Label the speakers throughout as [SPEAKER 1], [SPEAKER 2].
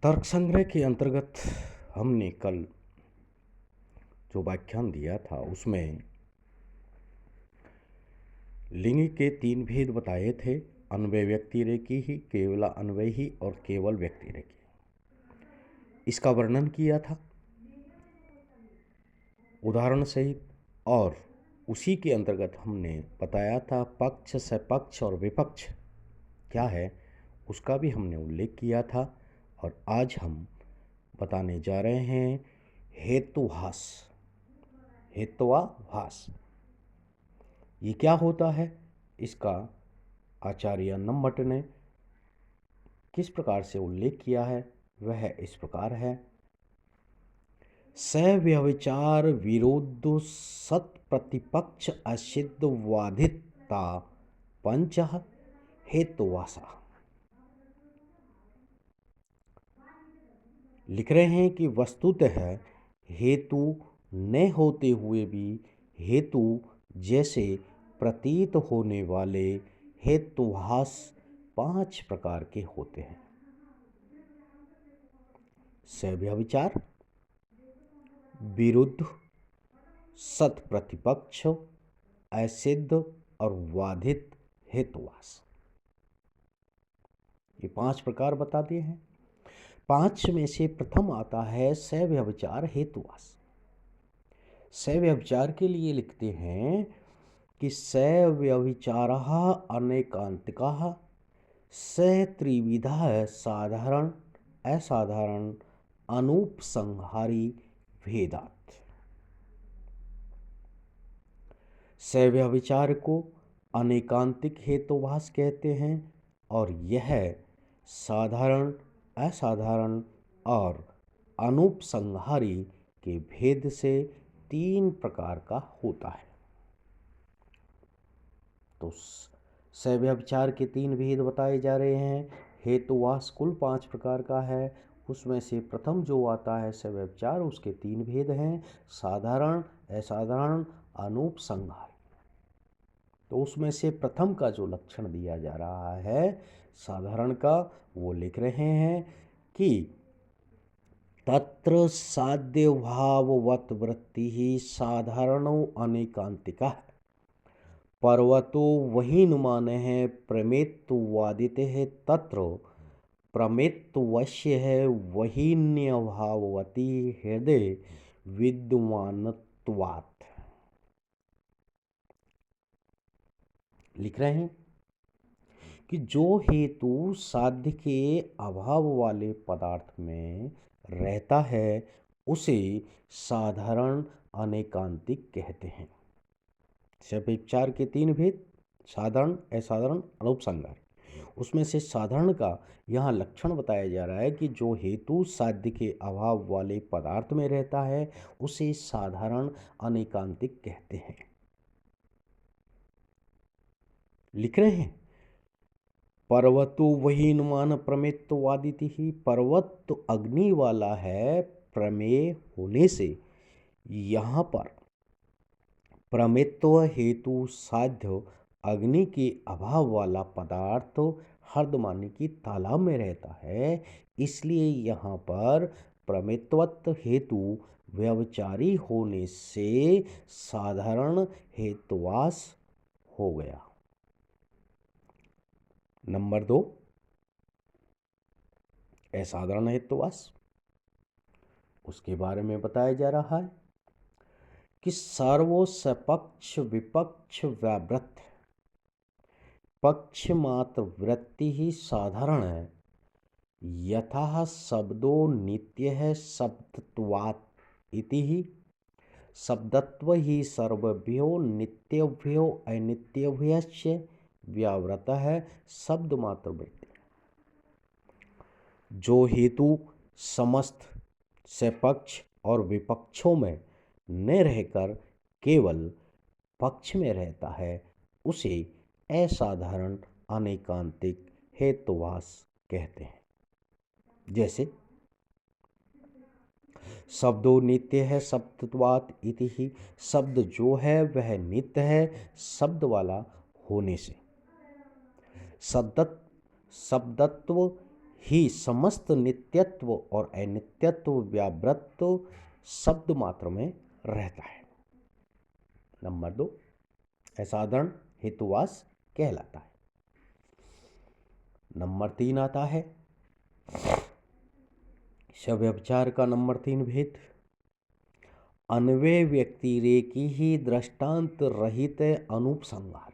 [SPEAKER 1] तर्क संग्रह के अंतर्गत हमने कल जो व्याख्यान दिया था उसमें लिंग के 3 भेद बताए थे। अन्वय व्यक्तिरेखी ही, केवल अन्वय ही और केवल व्यक्तिरेखी। इसका वर्णन किया था उदाहरण सहित, और उसी के अंतर्गत हमने बताया था पक्ष, सपक्ष और विपक्ष क्या है उसका भी हमने उल्लेख किया था। और आज हम बताने जा रहे हैं हेतुभास। हेतुभास ये क्या होता है, इसका आचार्य नम्भट्ट ने किस प्रकार से उल्लेख किया है वह इस प्रकार है। सव्यभिचार विरोध सत प्रतिपक्ष असिद्धवादिता पंच हेतुवासा। लिख रहे हैं कि वस्तुतः हेतु न होते हुए भी हेतु जैसे प्रतीत होने वाले हेतुभास 5 प्रकार के होते हैं। सव्यभिचार, विरुद्ध, सत प्रतिपक्ष, असिद्ध और वादित हेतुवास, ये 5 प्रकार बता दिए हैं। 5 में से प्रथम आता है सव्यभिचार हेतुवास। सव्यभिचार के लिए लिखते हैं कि सव्यभिचारः अनेकांतिकः स त्रिविधः साधारण असाधारण अनुपसंहारी भेदात्। सव्यभिचार को अनेकांतिक हेतुभास कहते हैं और यह साधारण, असाधारण और अनुपसंहारी के भेद से 3 प्रकार का होता है। तो सव्यभिचार के 3 भेद बताए जा रहे हैं। हेतुवास कुल 5 प्रकार का है, उसमें से प्रथम जो आता है सव्यभिचार, उसके 3 भेद हैं, साधारण, असाधारण, अनुपसंहारी। तो उसमें से प्रथम का जो लक्षण दिया जा रहा है साधारण का, वो लिख रहे हैं कि तत्र साध्यभाववत् वृत्ति ही साधारणो अनेकांतिका पर्वतो वही नुमान है प्रमेत्वादित है तत्र प्रमेत्वश्य है वहीन्यभाववती हृदय विद्वानत्वात्। लिख रहे हैं कि जो हेतु साध्य के अभाव वाले पदार्थ में रहता है उसे साधारण अनेकांतिक कहते हैं। सव्यभिचार के 3 भेद, साधारण, असाधारण, अनुपसंहारी। उसमें से साधारण का यहाँ लक्षण बताया जा रहा है कि जो हेतु साध्य के अभाव वाले पदार्थ में रहता है उसे साधारण अनेकांतिक कहते हैं। लिख रहे हैं पर्वतो वही नुमान प्रमेत्वादिति ही, पर्वत तो अग्नि वाला है प्रमेय होने से यहाँ पर प्रमेत्व हेतु साध्य अग्नि के अभाव वाला पदार्थ हर्दमानी की तालाब में रहता है, इसलिए यहाँ पर प्रमेत्वत्व हेतु व्यभिचारी होने से साधारण हेतुवास हो गया। नंबर 2 असाधारण हेतुवास, उसके बारे में बताया जा रहा है कि सर्वो सपक्ष विपक्ष व्यावृत्त पक्ष मात्र वृत्ति ही साधारण है, यथा शब्दो नित्य है शब्दत्वात् इति ही, शब्दत्व ही सर्वभ्यो नित्यभ्यो अनित्यभ्यश्च व्यावृत है शब्द मात्र वृत्ति। जो हेतु समस्त सपक्ष और विपक्षों में न रहकर केवल पक्ष में रहता है उसे असाधारण अनेकांतिक हेतुवास कहते हैं। जैसे शब्दों नित्य है शब्दत्वात् इति ही, शब्द जो है वह नित्य है शब्द वाला होने से। शब्दत्व ही समस्त नित्यत्व और अनित्यत्व व्यावृत्त शब्द मात्र में रहता है। नंबर 2, असाधारण हेतुवास कहलाता है। नंबर 3 आता है शब्दविचार का नंबर 3 भेद। अन्वय व्यतिरेकी ही दृष्टांत रहित अनुपसंहार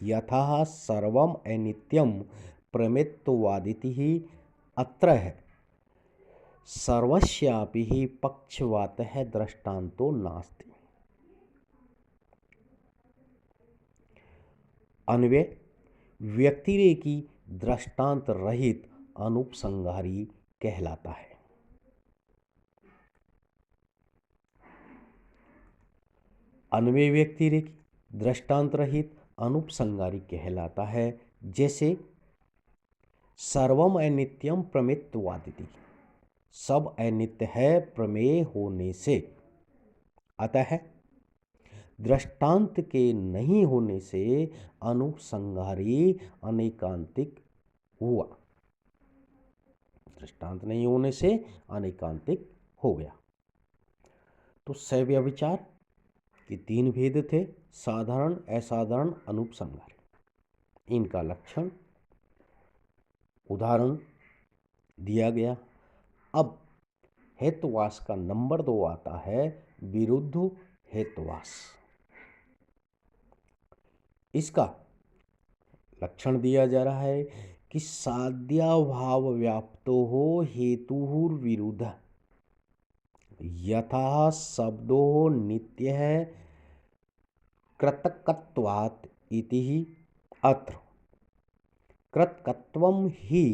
[SPEAKER 1] यथा सर्वम अनित्यम प्रमित्ववादिति ही अत्र है सर्वस्यापि ही पक्षवातः दृष्टांतो नास्ति। अन्वय व्यतिरेकी दृष्टांत रहित अनुपसंहारी कहलाता है। अन्वय व्यतिरेकी दृष्टांत रहित अनुपसंहारी कहलाता है। जैसे सर्वम अनित्यम प्रमित्ववादिति, सब अनित्य है प्रमेय होने से, अतः दृष्टांत के नहीं होने से अनुपसंहारी अनेकांतिक हुआ। दृष्टांत नहीं होने से अनेकांतिक हो गया। तो शैव विचार के 3 भेद थे, साधारण, असाधारण, अनुपसंहारी। इनका लक्षण उदाहरण दिया गया। अब हेतुवास का नंबर 2 आता है विरुद्ध हेतुवास। इसका लक्षण दिया जा रहा है कि साध्याभाव व्याप्तो हो हेतुहुर विरुद्ध यथा शब्दो नित्य है कृतकत्वात् इति ही अत्र कृतकत्वं ही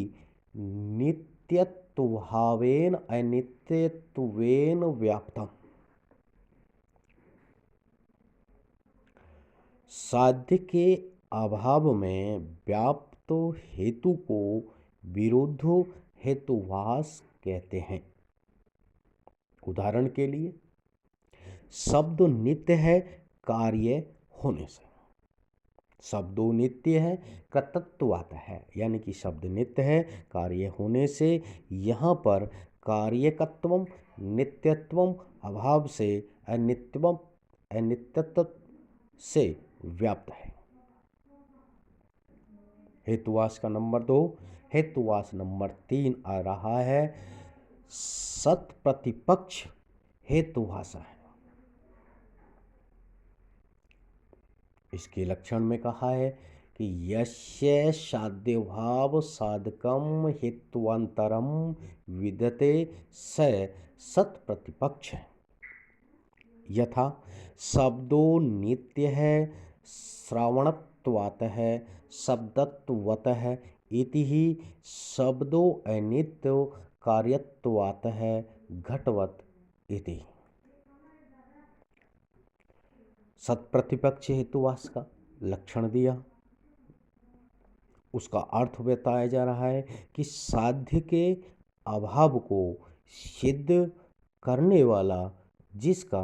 [SPEAKER 1] नित्यत्वभावेन अनित्यत्वेन व्याप्तम्। साध्य के अभाव में व्याप्त हेतु को विरुद्ध हेतुवास कहते हैं। उदाहरण के लिए शब्द नित्य है कार्य होने से, शब्दों नित्य है कृतत्वात् है, यानी कि शब्द नित्य है कार्य होने से। यहाँ पर कार्यकत्वम नित्यत्वम अभाव से अनित्यत्व से व्याप्त है। हेतुवास का नंबर 2। हेतुवास नंबर 3 आ रहा है सत प्रतिपक्ष हेतुभाषा है। इसके लक्षण में कहा है कि यस्य साध्यभाव साधकम हेत्वंतरम विद्यते स सत प्रतिपक्ष है। यथा शब्दो नित्य है श्रावणत्वात् है शब्दत्वत है इति ही शब्दो अनित्य कार्यत्वात् है घटवत इति। सत्प्रतिपक्ष हेतुवास का लक्षण दिया, उसका अर्थ बताया जा रहा है कि साध्य के अभाव को सिद्ध करने वाला जिसका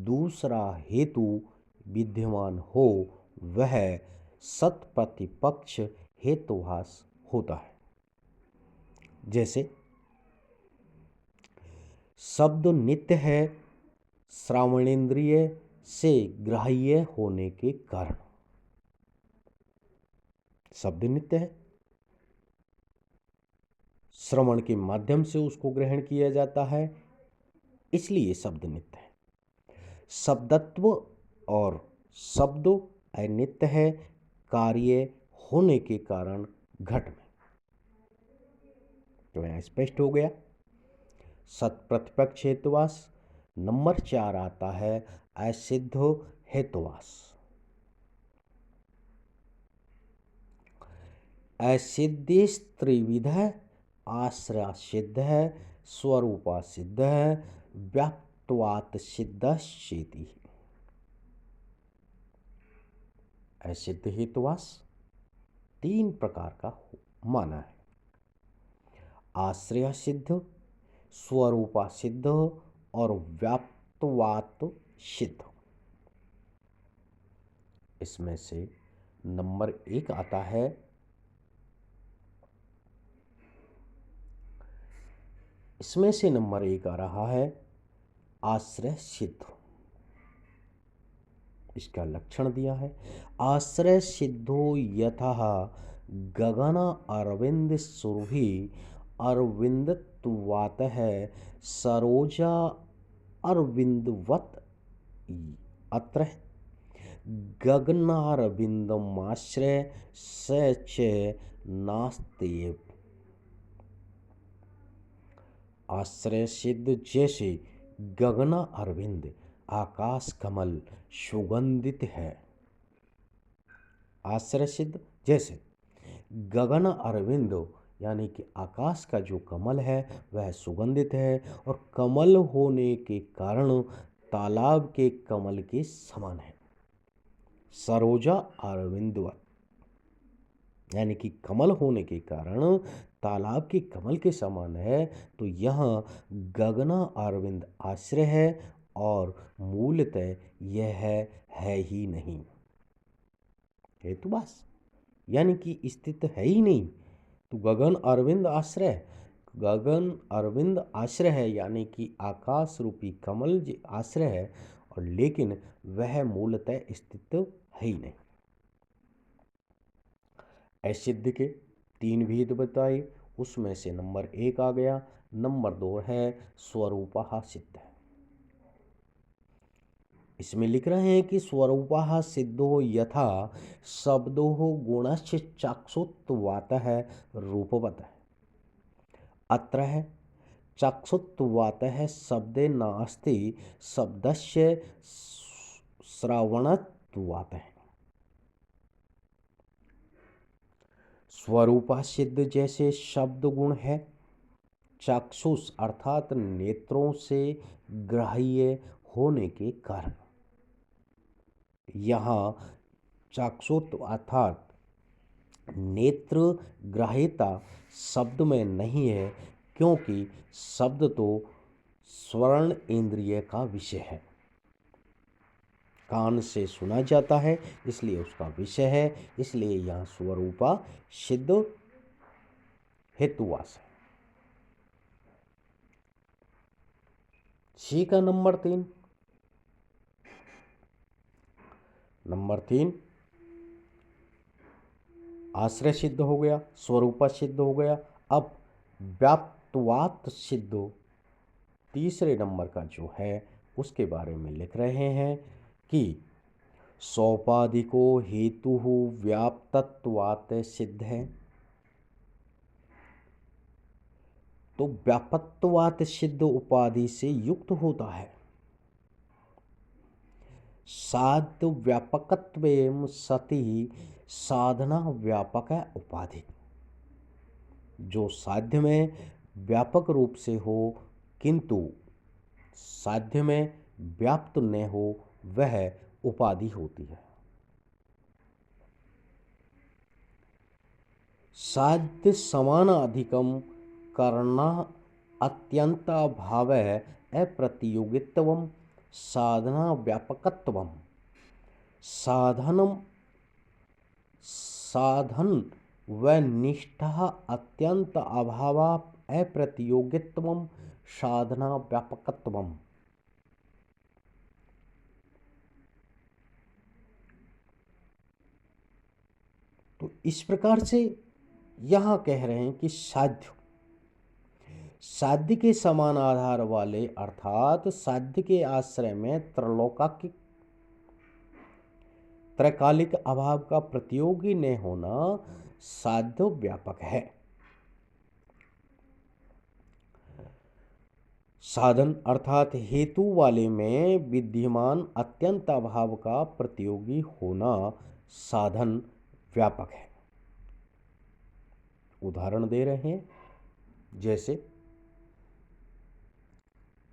[SPEAKER 1] दूसरा हेतु विद्यमान हो वह सत्प्रतिपक्ष हेतुभास होता है। जैसे शब्द नित्य है श्रावणेन्द्रिय से ग्राह्य होने के कारण, शब्द नित्य है, श्रवण के माध्यम से उसको ग्रहण किया जाता है, इसलिए शब्द नित्य है। शब्दत्व और शब्द अनित्य है कार्य होने के कारण घट में। तो यहाँ स्पष्ट हो गया सत्प्रतिपक्ष हेतुवास। नंबर 4 आता है असिद्ध हेतुवास। असिद्धि त्रिविध है, आश्रय सिद्ध है, स्वरूपा सिद्ध है, व्याप्तवात सिद्ध शेति। असिद्ध हेतुवास 3 प्रकार का माना है, आश्रय सिद्ध, स्वरूपा सिद्ध और व्याप्तवात सिद्ध। इसमें से नंबर 1 आता है इसमें से नंबर 1 आ रहा है आश्रय सिद्ध। इसका लक्षण दिया है, आश्रय सिद्धो यथा गगन अरविंद सुरभि अरविंदत्वातः सरोजा अरविंदवत अत्र गगनारविंदमाश्रय स च नास्त्येव। आश्रय सिद्ध जैसे गगना अरविंद आकाश कमल सुगंधित है। आश्रय सिद्ध जैसे गगन अरविंद यानी कि आकाश का जो कमल है वह सुगंधित है और कमल होने के कारण तालाब के कमल के समान है। सरोजा अरविंदवत यानी कि कमल होने के कारण तालाब के कमल के समान है, तो यहाँ गगना अरविंद आश्रय है और मूलतः यह है ही नहीं। हेतुवास यानी कि स्थित है ही नहीं, तो गगन अरविंद आश्रय, गगन अरविंद आश्रय है यानी कि आकाश रूपी कमल आश्रय है, और लेकिन वह मूलतः स्थित है ही नहीं। असिद्ध के 3 भेद बताए, उसमें से नंबर 1 आ गया। नंबर 2 है स्वरूपः सिद्ध। इसमें लिख रहे हैं कि स्वरूपः सिद्धो यथा शब्दो गुणश्च चक्षुत्वातः रूपवतः अत्र चक्षुत्वातः शब्दे नास्ति शब्दस्य श्रवणत्वातः। स्वरूपः सिद्ध जैसे शब्द गुण है, चक्षुष अर्थात नेत्रों से ग्राह्य होने के कारण। यहाँ चक्षुत अर्थात नेत्र ग्राह्यता शब्द में नहीं है, क्योंकि शब्द तो स्वर्ण इंद्रिय का विषय है, कान से सुना जाता है इसलिए उसका विषय है, इसलिए यहाँ स्वरूपा सिद्ध हेतुवास है। सी का नंबर 3, आश्रय सिद्ध हो गया, स्वरूपा सिद्ध हो गया। अब व्याप्तवात सिद्ध तीसरे नंबर का जो है उसके बारे में लिख रहे हैं कि सोपाधिको हेतु व्याप्तत्वात् सिद्ध है। तो व्यापकत्वात् सिद्ध उपाधि से युक्त होता है। साध्य व्यापकत्वेन सति साधना व्यापक है उपाधि। जो साध्य में व्यापक रूप से हो किंतु साध्य में व्याप्त न हो वह उपाधि होती है। साध्य समानाधिकम करना अत्यंता भाव अप्रतियोगित्वम साधना व्यापकत्वम साधन व निष्ठा अत्यंत अभाव अप्रतियोगित्वम साधना व्यापकत्वम। तो इस प्रकार से यहाँ कह रहे हैं कि साध्य के समान आधार वाले अर्थात साध्य के आश्रय में त्रैकालिक अभाव का प्रतियोगी न होना साध्य व्यापक है। साधन अर्थात हेतु वाले में विद्यमान अत्यंत अभाव का प्रतियोगी होना साधन व्यापक है। उदाहरण दे रहे हैं, जैसे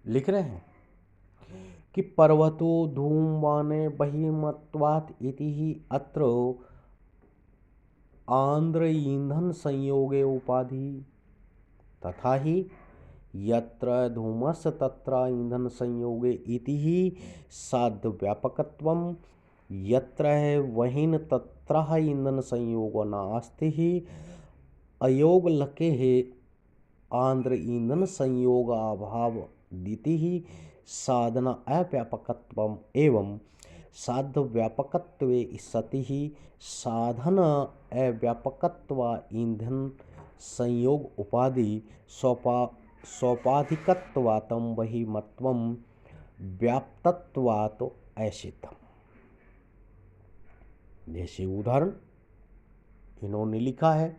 [SPEAKER 1] लिख रहे हैं कि पर्वतो धूमवाने बहिर्मत्वात् इति ही अत्र आंध्र ईंधन संयोगे उपाधि तथा ही यत्र धूमस् तत्र ईंधन संयोगे इति ही साध्य व्यापकत्वम यत्र वहीन तत्र ईंधन संयोग नास्ति ही अयोग लके आंध्र ईंधन संयोगाभावदिति साधन अव्यापकत्वम् एवं साध्य व्यापकत्वे सति साधन अव्यापकत्वा ईंधन संयोग उपाधि सौपाधिकत्वातं वही मत्वं व्याप्तत्वात् असिद्धम्। जैसे उदाहरण इन्होंने लिखा है,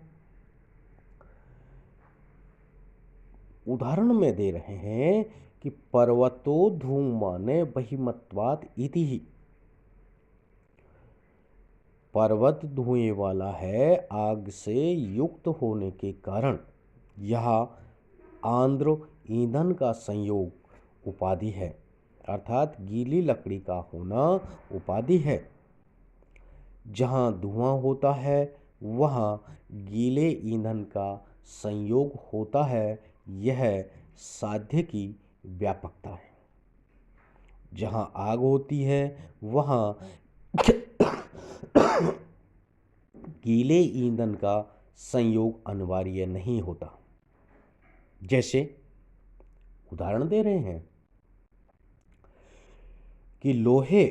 [SPEAKER 1] उदाहरण में दे रहे हैं कि पर्वतो धूमने बहिमत्वात् इति ही, पर्वत धुएं वाला है आग से युक्त होने के कारण। यह आंध्र ईंधन का संयोग उपाधि है, अर्थात गीली लकड़ी का होना उपाधि है। जहाँ धुआं होता है वहाँ गीले ईंधन का संयोग होता है, यह साध्य की व्यापकता है। जहाँ आग होती है वहाँ गीले ईंधन का संयोग अनिवार्य नहीं होता। जैसे उदाहरण दे रहे हैं कि लोहे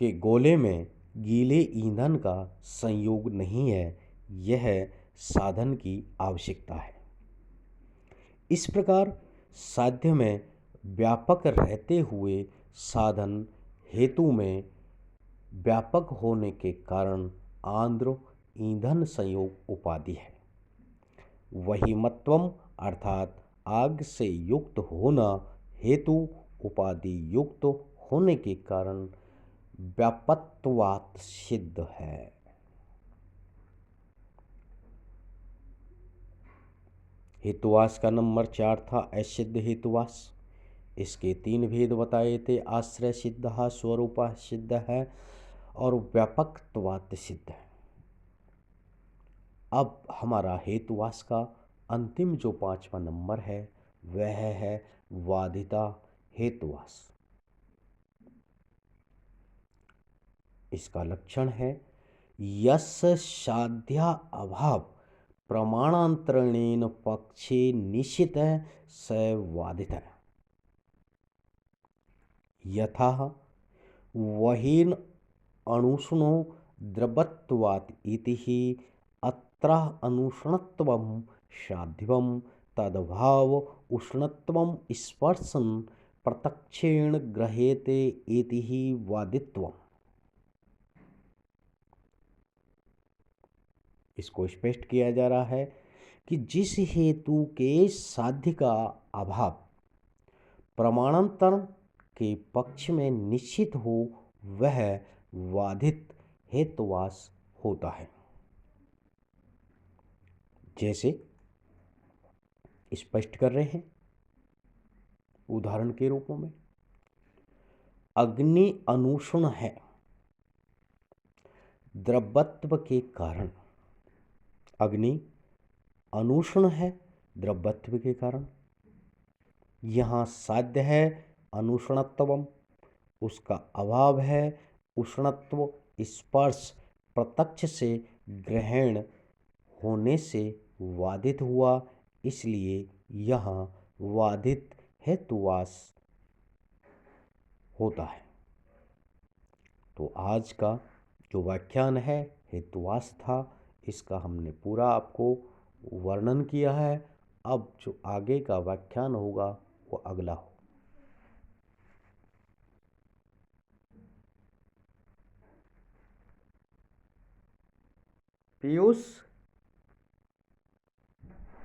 [SPEAKER 1] के गोले में गीले ईंधन का संयोग नहीं है, यह साधन की आवश्यकता है। इस प्रकार साध्य में व्यापक रहते हुए साधन हेतु में व्यापक होने के कारण आंध्र ईंधन संयोग उपाधि है। वही मत्वम अर्थात आग से युक्त होना हेतु उपाधि युक्त होने के कारण व्यापकत्वात् सिद्ध है। हेतुवास का नंबर 4 था असिद्ध हेतुवास। इसके 3 भेद बताए थे, आश्रय सिद्ध, स्वरूप सिद्ध है और व्यापकत्वात् सिद्ध है। अब हमारा हेतुवास का अंतिम जो 5वां नंबर है वह है वादिता हेतुवास। इसका लक्षण है यस्य साध्या अभाव प्रमाणांतरणेन पक्षे निश्चित स वादितः। यथा वहीन अणुषणो द्रवत्वात् इति अत्र अनुष्णत्वं साध्यं तदभाव उष्णत्वं स्पर्शन प्रत्यक्षेण गृह्यते इति वादित्वम्। इसको स्पष्ट किया जा रहा है कि जिस हेतु के साध्य का अभाव प्रमाणांतरण के पक्ष में निश्चित हो वह वादित हेतुवास होता है। जैसे स्पष्ट कर रहे हैं उदाहरण के रूप में, अग्नि अनुष्ण है द्रवत्व के कारण। अग्नि अनुष्ण है द्रवत्व के कारण। यहाँ साध्य है अनुष्णत्वम, उसका अभाव है उष्णत्व, स्पर्श प्रत्यक्ष से ग्रहण होने से वादित हुआ, इसलिए यहाँ वादित हेतुवास होता है। तो आज का जो व्याख्यान है हेतुवास था, इसका हमने पूरा आपको वर्णन किया है। अब जो आगे का व्याख्यान होगा वो अगला हो। पीयूष